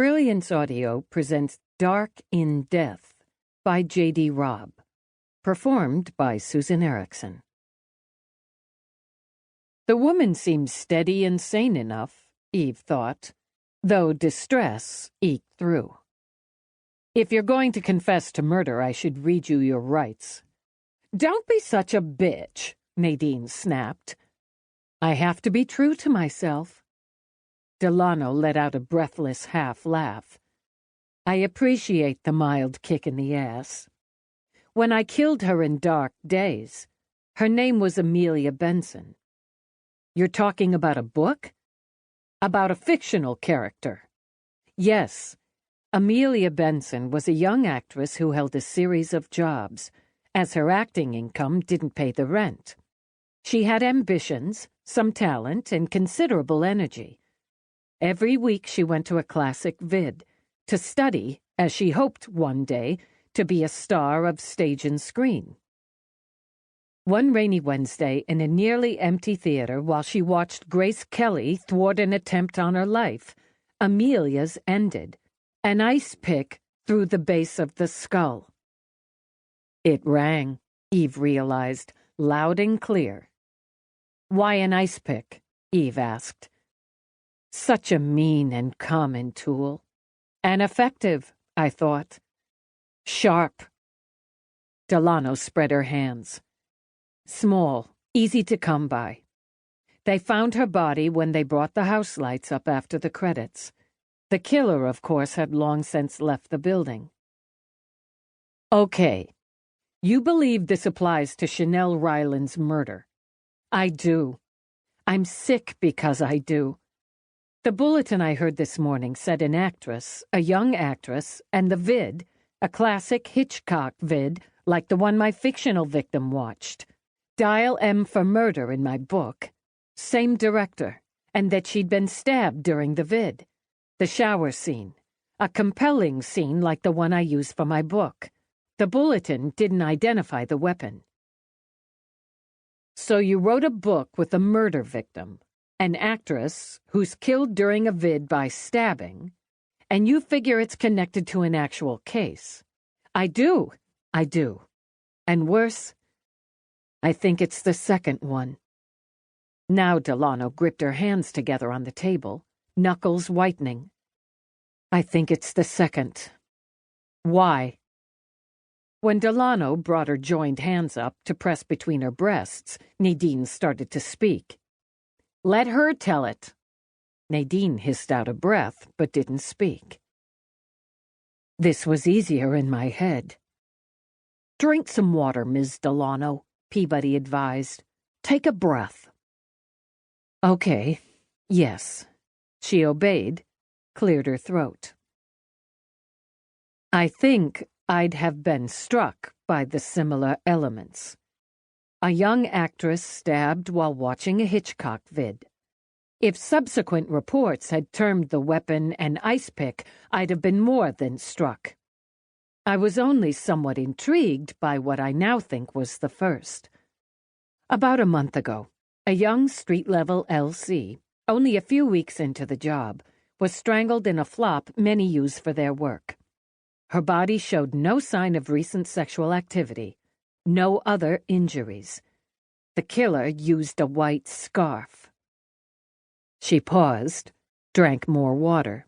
Brilliance Audio presents Dark in Death by J.D. Robb, performed by Susan Ericksen. The woman seems steady and sane enough, Eve thought, though distress eked through. If you're going to confess to murder, I should read you your rights. Don't be such a bitch, Nadine snapped. I have to be true to myself. Delano let out a breathless half-laugh. I appreciate the mild kick in the ass. When I killed her in dark days, her name was Amelia Benson. You're talking about a book? About a fictional character. Yes, Amelia Benson was a young actress who held a series of jobs, as her acting income didn't pay the rent. She had ambitions, some talent, and considerable energy. Every week she went to a classic vid, to study, as she hoped one day, to be a star of stage and screen. One rainy Wednesday, in a nearly empty theater, while she watched Grace Kelly thwart an attempt on her life, Amelia's ended, an ice pick through the base of the skull. It rang, Eve realized, loud and clear. Why an ice pick? Eve asked. Such a mean and common tool. And effective, I thought. Sharp. Delano spread her hands. Small, easy to come by. They found her body when they brought the house lights up after the credits. The killer, of course, had long since left the building. Okay. You believe this applies to Chanel Rylan's murder. I do. I'm sick because I do. The bulletin I heard this morning said an actress, a young actress, and the vid, a classic Hitchcock vid like the one my fictional victim watched. Dial M for murder in my book. Same director, and that she'd been stabbed during the vid. The shower scene. A compelling scene like the one I used for my book. The bulletin didn't identify the weapon. So you wrote a book with a murder victim, an actress who's killed during a vid by stabbing, and you figure it's connected to an actual case. I do. And worse, I think it's the second one. Now Delano gripped her hands together on the table, knuckles whitening. I think it's the second. Why? When Delano brought her joined hands up to press between her breasts, Nadine started to speak. Let her tell it. Nadine hissed out a breath, but didn't speak. This was easier in my head. Drink some water, Ms. Delano, Peabody advised. Take a breath. Okay, yes. She obeyed, cleared her throat. I think I'd have been struck by the similar elements. A young actress stabbed while watching a Hitchcock vid. If subsequent reports had termed the weapon an ice pick, I'd have been more than struck. I was only somewhat intrigued by what I now think was the first. About a month ago, a young street-level LC, only a few weeks into the job, was strangled in a flop many use for their work. Her body showed no sign of recent sexual activity. No other injuries. The killer used a white scarf. She paused, drank more water.